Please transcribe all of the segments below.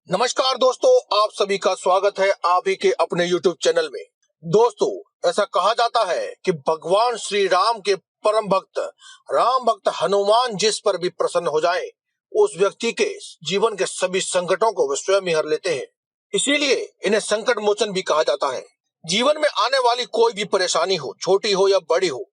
नमस्कार दोस्तों, आप सभी का स्वागत है आप ही के अपने YouTube चैनल में। दोस्तों, ऐसा कहा जाता है कि भगवान श्री राम के परम भक्त राम भक्त हनुमान जिस पर भी प्रसन्न हो जाए, उस व्यक्ति के जीवन के सभी संकटों को वे स्वयं ही हर लेते हैं। इसीलिए इन्हें संकट मोचन भी कहा जाता है। जीवन में आने वाली कोई भी परेशानी हो, छोटी हो या बड़ी हो,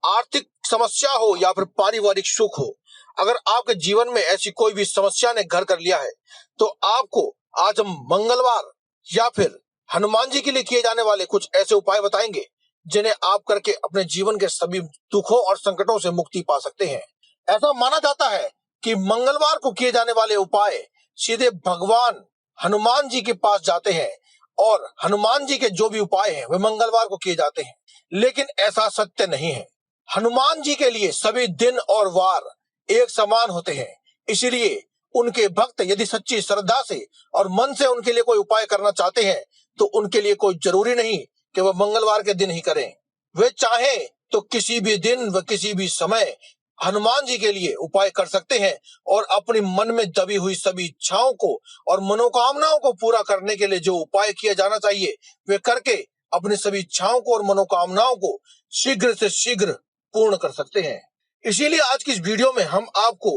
आर्थिक समस्या हो या फिर पारिवारिक सुख हो, अगर आपके जीवन में ऐसी कोई भी समस्या ने घर कर लिया है, तो आपको आज हम मंगलवार या फिर हनुमान जी के लिए किए जाने वाले कुछ ऐसे उपाय बताएंगे जिन्हें आप करके अपने जीवन के सभी दुखों और संकटों से मुक्ति पा सकते हैं। ऐसा माना जाता है कि मंगलवार को किए जाने वाले उपाय सीधे भगवान हनुमान जी के पास जाते हैं और हनुमान जी के जो भी उपाय हैं वे मंगलवार को किए जाते हैं, लेकिन ऐसा सत्य नहीं है। हनुमान जी के लिए सभी दिन और वार एक समान होते हैं। इसीलिए उनके भक्त यदि सच्ची श्रद्धा से और मन से उनके लिए कोई उपाय करना चाहते हैं तो उनके लिए कोई जरूरी नहीं कि वह मंगलवार के दिन ही करें। वे चाहें तो किसी भी दिन व किसी भी समय हनुमान जी के लिए उपाय कर सकते हैं और अपनी मन में दबी हुई सभी इच्छाओं को और मनोकामनाओं को पूरा करने के लिए जो उपाय किया जाना चाहिए वे करके अपनी सभी इच्छाओं को और मनोकामनाओं को शीघ्र से शीघ्र पूर्ण कर सकते हैं। इसीलिए आज की इस वीडियो में हम आपको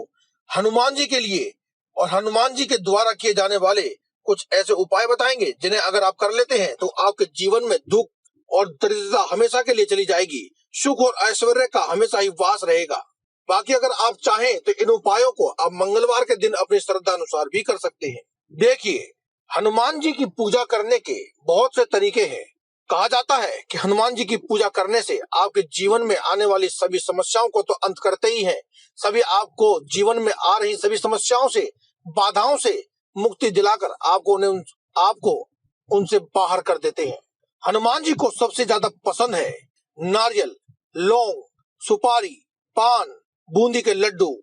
हनुमान जी के लिए और हनुमान जी के द्वारा किए जाने वाले कुछ ऐसे उपाय बताएंगे जिन्हें अगर आप कर लेते हैं तो आपके जीवन में दुख और दरिद्रता हमेशा के लिए चली जाएगी, सुख और ऐश्वर्य का हमेशा ही वास रहेगा। बाकी अगर आप चाहें तो इन उपायों को आप मंगलवार के दिन अपनी श्रद्धा अनुसार भी कर सकते हैं। देखिए, हनुमान जी की पूजा करने के बहुत से तरीके हैं। कहा जाता है कि हनुमान जी की पूजा करने से आपके जीवन में आने वाली सभी समस्याओं को तो अंत करते ही हैं, सभी आपको जीवन में आ रही सभी समस्याओं से, बाधाओं से मुक्ति दिलाकर आपको उनसे बाहर कर देते हैं। हनुमान जी को सबसे ज्यादा पसंद है नारियल, लौंग, सुपारी, पान, बूंदी के लड्डू।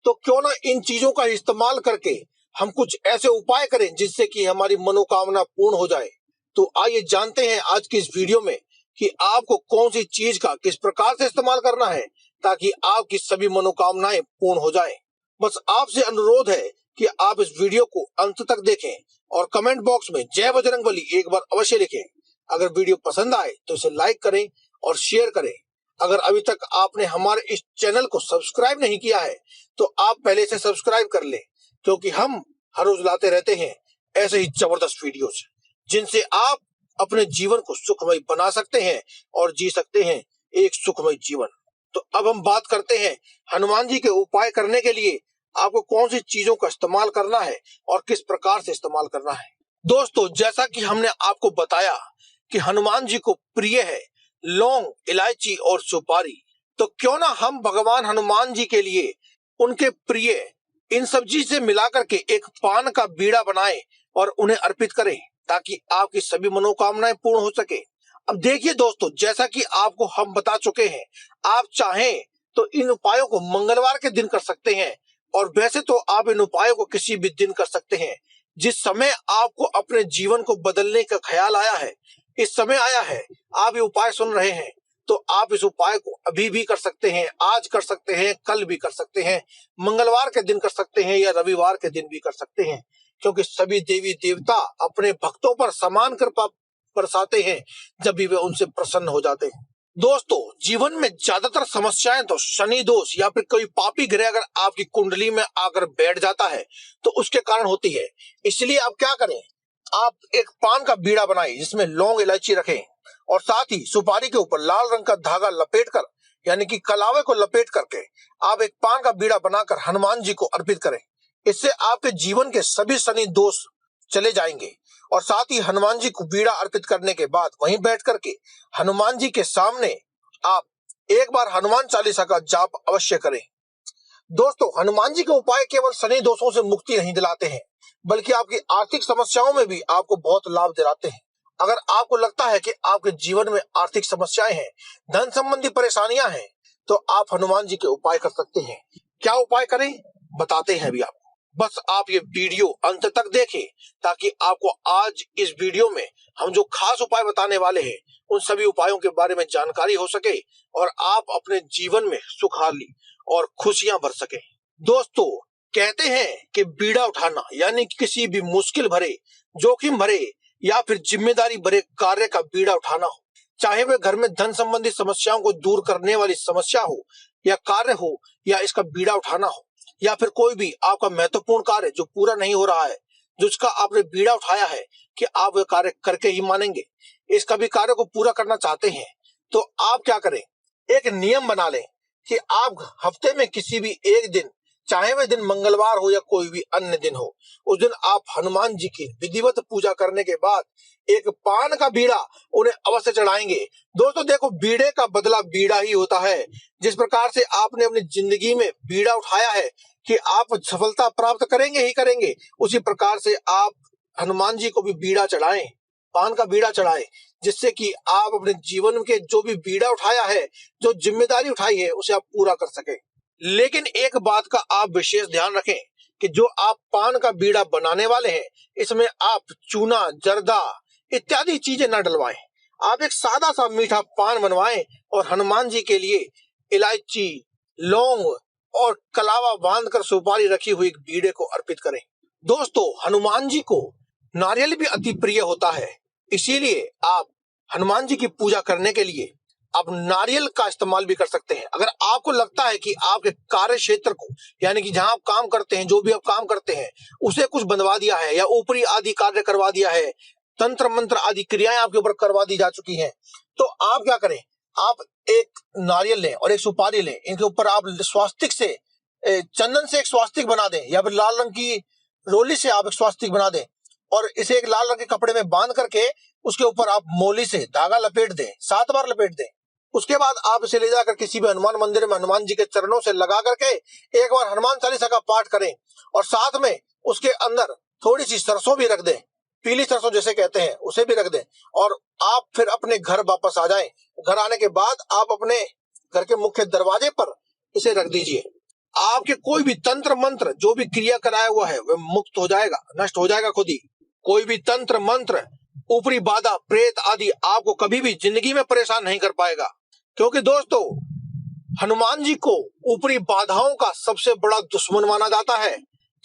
तो क्यों ना इन चीजों का इस्तेमाल करके हम कुछ ऐसे उपाय करें जिससे कि हमारी मनोकामना पूर्ण हो जाए। तो आइए जानते हैं आज की इस वीडियो में कि आपको कौन सी चीज का किस प्रकार से इस्तेमाल करना है ताकि आपकी सभी मनोकामनाएं पूर्ण हो जाएं। बस आपसे अनुरोध है कि आप इस वीडियो को अंत तक देखें और कमेंट बॉक्स में जय बजरंगबली एक बार अवश्य लिखें। अगर वीडियो पसंद आए तो इसे लाइक करें और शेयर करें। अगर अभी तक आपने हमारे इस चैनल को सब्सक्राइब नहीं किया है तो आप पहले से सब्सक्राइब कर लें, क्योंकि हम हर रोज लाते रहते हैं ऐसे ही जबरदस्त वीडियोस जिनसे आप अपने जीवन को सुखमय बना सकते हैं और जी सकते हैं एक सुखमय जीवन। तो अब हम बात करते हैं हनुमान जी के उपाय करने के लिए आपको कौन सी चीजों का इस्तेमाल करना है और किस प्रकार से इस्तेमाल करना है। दोस्तों, जैसा कि हमने आपको बताया कि हनुमान जी को प्रिय है लौंग, इलायची और सुपारी, तो क्यों ना हम भगवान हनुमान जी के लिए उनके प्रिय इन सब चीज से मिलाकर के एक पान का बीड़ा बनाएं और उन्हें अर्पित करें ताकि आपकी सभी मनोकामनाएं पूर्ण हो सके। अब देखिए दोस्तों, जैसा कि आपको हम बता चुके हैं, आप चाहें तो इन उपायों को मंगलवार के दिन कर सकते हैं और वैसे तो आप इन उपायों को किसी भी दिन कर सकते हैं। जिस समय आपको अपने जीवन को बदलने का ख्याल आया है, इस समय आया है, आप ये उपाय सुन रहे हैं, तो आप इस उपाय को अभी भी कर सकते हैं, आज कर सकते हैं, कल भी कर सकते हैं, मंगलवार के दिन कर सकते हैं या रविवार के दिन भी कर सकते हैं, क्योंकि सभी देवी देवता अपने भक्तों पर समान कृपा बरसाते हैं जब भी वे उनसे प्रसन्न हो जाते हैं। दोस्तों, जीवन में ज्यादातर समस्याएं तो शनि दोष या फिर कोई पापी ग्रह अगर आपकी कुंडली में आकर बैठ जाता है तो उसके कारण होती है। इसलिए आप क्या करें, आप एक पान का बीड़ा बनाएं जिसमें लौंग, इलायची रखें और साथ ही सुपारी के ऊपर लाल रंग का धागा लपेटकर यानी कि कलावे को लपेट करके आप एक पान का बीड़ा बनाकर हनुमान जी को अर्पित करें। इससे आपके जीवन के सभी शनि दोष चले जाएंगे। और साथ ही हनुमान जी को बीड़ा अर्पित करने के बाद वहीं बैठ करके हनुमान जी के सामने आप एक बार हनुमान चालीसा का जाप अवश्य करें। दोस्तों, हनुमान जी के उपाय केवल शनि दोषों से मुक्ति नहीं दिलाते हैं बल्कि आपकी आर्थिक समस्याओं में भी आपको बहुत लाभ दिलाते हैं। अगर आपको लगता है कि आपके जीवन में आर्थिक समस्याएं हैं, धन संबंधी परेशानियां हैं, तो आप हनुमान जी के उपाय कर सकते हैं। क्या उपाय करें बताते हैं अभी आपको। बस आप ये वीडियो अंत तक देखें ताकि आपको आज इस वीडियो में हम जो खास उपाय बताने वाले हैं उन सभी उपायों के बारे में जानकारी हो सके और आप अपने जीवन में सुखहाली और खुशियां भर सके। दोस्तों, कहते हैं कि बीड़ा उठाना यानी कि किसी भी मुश्किल भरे, जोखिम भरे या फिर जिम्मेदारी भरे कार्य का बीड़ा उठाना हो, चाहे वह घर में धन संबंधी समस्याओं को दूर करने वाली समस्या हो या कार्य हो, या इसका बीड़ा उठाना हो, या फिर कोई भी आपका महत्वपूर्ण कार्य जो पूरा नहीं हो रहा है, जिसका आपने बीड़ा उठाया है कि आप वह कार्य करके ही मानेंगे, इस कभी कार्य को पूरा करना चाहते हैं, तो आप क्या करें, एक नियम बना लें कि आप हफ्ते में किसी भी एक दिन, चाहे वह दिन मंगलवार हो या कोई भी अन्य दिन हो, उस दिन आप हनुमान जी की विधिवत पूजा करने के बाद एक पान का बीड़ा उन्हें अवश्य चढ़ाएंगे। दोस्तों देखो, बीड़े का बदला बीड़ा ही होता है। जिस प्रकार से आपने अपनी जिंदगी में बीड़ा उठाया है कि आप सफलता प्राप्त करेंगे ही करेंगे, उसी प्रकार से आप हनुमान जी को भी बीड़ा चढ़ाएं, पान का बीड़ा चढ़ाएं, जिससे कि आप अपने जीवन के जो भी बीड़ा उठाया है, जो जिम्मेदारी उठाई है, उसे आप पूरा कर सकें। लेकिन एक बात का आप विशेष ध्यान रखें कि जो आप पान का बीड़ा बनाने वाले हैं, इसमें आप चूना, जर्दा इत्यादि चीजें न डलवाएं। आप एक सादा सा मीठा पान बनवाएं और हनुमान जी के लिए इलायची, लौंग और कलावा बांधकर सुपारी रखी हुई बीड़े को अर्पित करें। दोस्तों, हनुमान जी को नारियल भी अति प्रिय होता है, इसीलिए आप हनुमान जी की पूजा करने के लिए आप नारियल का इस्तेमाल भी कर सकते हैं। अगर आपको लगता है कि आपके कार्य क्षेत्र को, यानी कि जहां आप काम करते हैं, जो भी आप काम करते हैं, उसे कुछ बनवा दिया है या ऊपरी आदि कार्य करवा दिया है, तंत्र मंत्र आदि क्रियाएं आपके ऊपर करवा दी जा चुकी हैं, तो आप क्या करें, आप एक नारियल लें और एक सुपारी लें, इनके ऊपर आप स्वास्तिक से, चंदन से एक स्वास्तिक बना दें, या फिर लाल रंग की रोली से आप एक स्वास्तिक बना दें और इसे एक लाल रंग के कपड़े में बांध करके उसके ऊपर आप मोली से धागा लपेट दें, 7 बार लपेट दें। उसके बाद आप इसे ले जाकर किसी भी हनुमान मंदिर में हनुमान जी के चरणों से लगा करके एक बार हनुमान चालीसा का पाठ करें और साथ में उसके अंदर थोड़ी सी सरसों भी रख दें, पीली सरसों जैसे कहते हैं, उसे भी रख दें, और आप फिर अपने घर वापस आ जाएं। घर आने के बाद आप अपने घर के मुख्य दरवाजे पर इसे रख दीजिए। आपके कोई भी तंत्र मंत्र जो भी क्रिया कराया हुआ है वह मुक्त हो जाएगा, नष्ट हो जाएगा खुद ही। कोई भी तंत्र मंत्र, ऊपरी बाधा, प्रेत आदि आपको कभी भी जिंदगी में परेशान नहीं कर पाएगा, क्योंकि दोस्तों हनुमान जी को ऊपरी बाधाओं का सबसे बड़ा दुश्मन माना जाता है।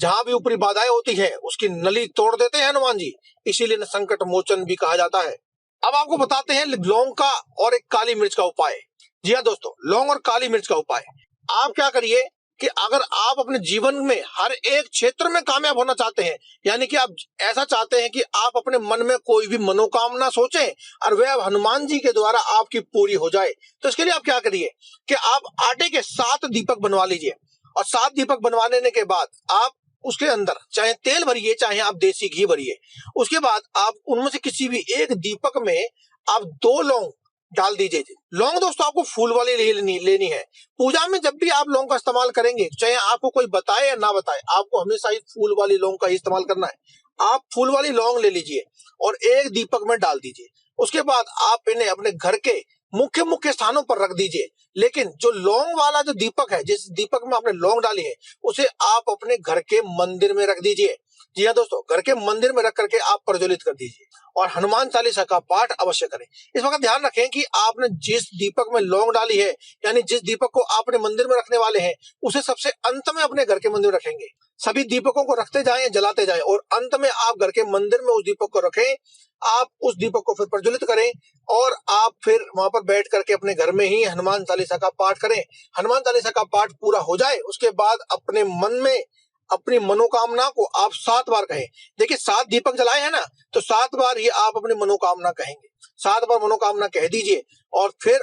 जहां भी ऊपरी बाधाएं होती हैं उसकी नली तोड़ देते हैं हनुमान जी, इसीलिए संकट मोचन भी कहा जाता है। अब आपको बताते हैं लौंग का और एक काली मिर्च का उपाय। जी हाँ दोस्तों, लौंग और काली मिर्च का उपाय। आप क्या करिए कि अगर आप अपने जीवन में हर एक क्षेत्र में कामयाब होना चाहते हैं, यानी कि आप ऐसा चाहते हैं कि आप अपने मन में कोई भी मनोकामना सोचें और वह हनुमान जी के द्वारा आपकी पूरी हो जाए, तो इसके लिए आप क्या करिए कि आप आटे के 7 दीपक बनवा लीजिए और 7 दीपक बनवा लेने के बाद आप उसके अंदर चाहे तेल भरिए, चाहे आप देसी घी भरिए। उसके बाद आप उनमें से किसी भी एक दीपक में आप 2 लौंग डाल दीजिए। लौंग दोस्तों आपको फूल वाली लेनी है। पूजा में जब भी आप लौंग का इस्तेमाल करेंगे, चाहे आपको कोई बताए या ना बताए, आपको हमेशा ही फूल वाली लौंग का ही इस्तेमाल करना है। आप फूल वाली लौंग ले लीजिए और एक दीपक में डाल दीजिए। उसके बाद आप इन्हें अपने घर के मुख्य मुख्य स्थानों पर रख दीजिए। लेकिन जो लौंग वाला जो दीपक है, जिस दीपक में आपने लौंग डाली है, उसे आप अपने घर के मंदिर में रख दीजिए। जी हाँ दोस्तों, घर के मंदिर में रख करके आप प्रज्वलित कर दीजिए और हनुमान चालीसा का पाठ अवश्य करें। इस वक्त ध्यान रखें कि आपने जिस दीपक में लौंग डाली है, यानी जिस दीपक को आप अपने मंदिर में रखने वाले हैं, उसे सबसे अंत में अपने घर के मंदिर में रखेंगे। सभी दीपकों को रखते जाएं, जलाते जाएं और अंत में आप घर के मंदिर में उस दीपक को रखें। आप उस दीपक को फिर प्रज्वलित करें और आप फिर वहां पर बैठ करके अपने घर में ही हनुमान चालीसा का पाठ करें। हनुमान चालीसा का पाठ पूरा हो जाए उसके बाद अपने मन में अपनी मनोकामना को आप 7 बार कहें। देखिए 7 दीपक जलाए हैं ना, तो 7 बार ही आप अपनी मनोकामना कहेंगे। 7 बार मनोकामना कह दीजिए और फिर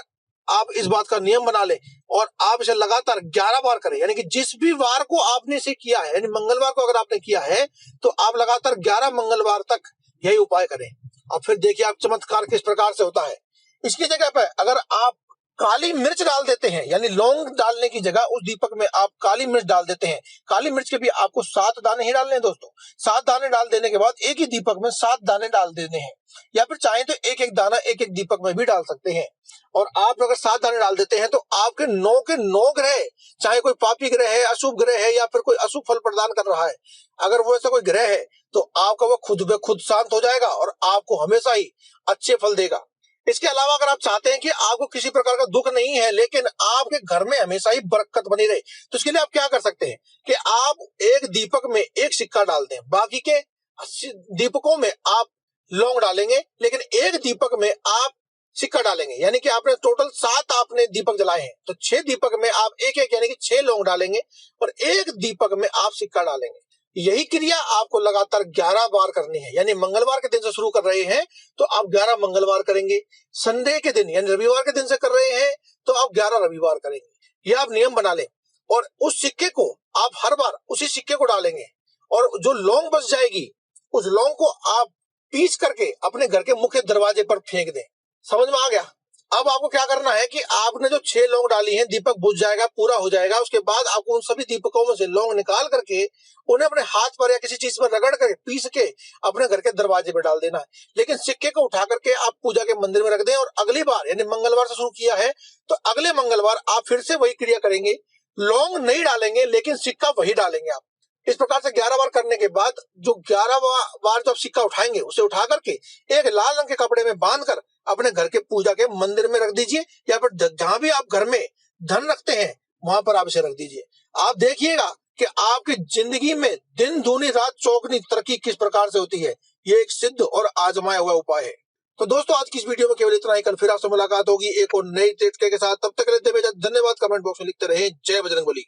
आप इस बात का नियम बना लें और आप इसे लगातार 11 बार करें। यानी कि जिस भी वार को आपने इसे किया है, यानी मंगलवार को अगर आपने किया है, तो आप लगातार 11 मंगलवार तक यही उपाय करें और फिर देखिए आप चमत्कार किस प्रकार से होता है। इसकी जगह पर अगर आप काली मिर्च डाल देते हैं, यानी लौंग डालने की जगह उस दीपक में आप काली मिर्च डाल देते हैं। काली मिर्च के भी आपको 7 दाने ही डालने हैं दोस्तों। 7 दाने डाल देने के बाद एक ही दीपक में 7 दाने डाल देने हैं, या फिर चाहे तो एक एक दाना एक एक दीपक में भी डाल सकते हैं। और आप अगर 7 दाने डाल देते हैं तो आपके 9 के 9 ग्रह, चाहे कोई पापी ग्रह है, अशुभ ग्रह है या फिर कोई अशुभ फल प्रदान कर रहा है, अगर वो ऐसा कोई ग्रह है तो आपका वो खुद ब खुद शांत हो जाएगा और आपको हमेशा ही अच्छे फल देगा। इसके अलावा अगर आप चाहते हैं कि आपको किसी प्रकार का दुख नहीं है लेकिन आपके घर में हमेशा ही बरकत बनी रहे, तो इसके लिए आप क्या कर सकते हैं कि आप एक दीपक में एक सिक्का डाल दें, बाकी के 80 दीपकों में आप लौंग डालेंगे, लेकिन एक दीपक में आप सिक्का डालेंगे। यानी कि आपने टोटल 7 आपने दीपक जलाए हैं, तो 6 दीपक में आप एक एक यानी कि 6 लौंग डालेंगे और एक दीपक में आप सिक्का डालेंगे। यही क्रिया आपको लगातार 11 बार करनी है। यानी मंगलवार के दिन से शुरू कर रहे हैं तो आप 11 मंगलवार करेंगे, संडे के दिन यानी रविवार के दिन से कर रहे हैं तो आप 11 रविवार करेंगे। यह आप नियम बना लें और उस सिक्के को आप हर बार उसी सिक्के को डालेंगे और जो लौंग बच जाएगी उस लौंग को आप पीस करके अपने घर के मुख्य दरवाजे पर फेंक दें। समझ में आ गया? अब आपको क्या करना है कि आपने जो 6 लौंग डाली हैं, दीपक बुझ जाएगा, पूरा हो जाएगा। उसके बाद आपको उन सभी दीपकों में से लौंग निकाल करके उन्हें अपने हाथ पर या किसी चीज पर रगड़ करके पीस के अपने घर के दरवाजे पर डाल देना है। लेकिन सिक्के को उठा करके आप पूजा के मंदिर में रख दें और अगली बार यानी मंगलवार से शुरू किया है तो अगले मंगलवार आप फिर से वही क्रिया करेंगे, लौंग नहीं डालेंगे लेकिन सिक्का वही डालेंगे आप। इस प्रकार से 11 बार करने के बाद जो 11 बार जो आप सिक्का उठाएंगे उसे उठा करके एक लाल रंग के कपड़े में बांधकर अपने घर के पूजा के मंदिर में रख दीजिए या फिर जहां भी आप घर में धन रखते हैं वहां पर आप इसे रख दीजिए। आप देखिएगा कि आपकी जिंदगी में दिन दूनी रात चौगनी तरक्की किस प्रकार से होती है। ये एक सिद्ध और आजमाया हुआ उपाय है। तो दोस्तों आज की इस वीडियो में केवल इतना ही। कल फिर आपसे मुलाकात होगी एक और नई टिप्स के साथ। तब तक के लिए धन्यवाद। कमेंट बॉक्स में लिखते रहे जय बजरंगबली।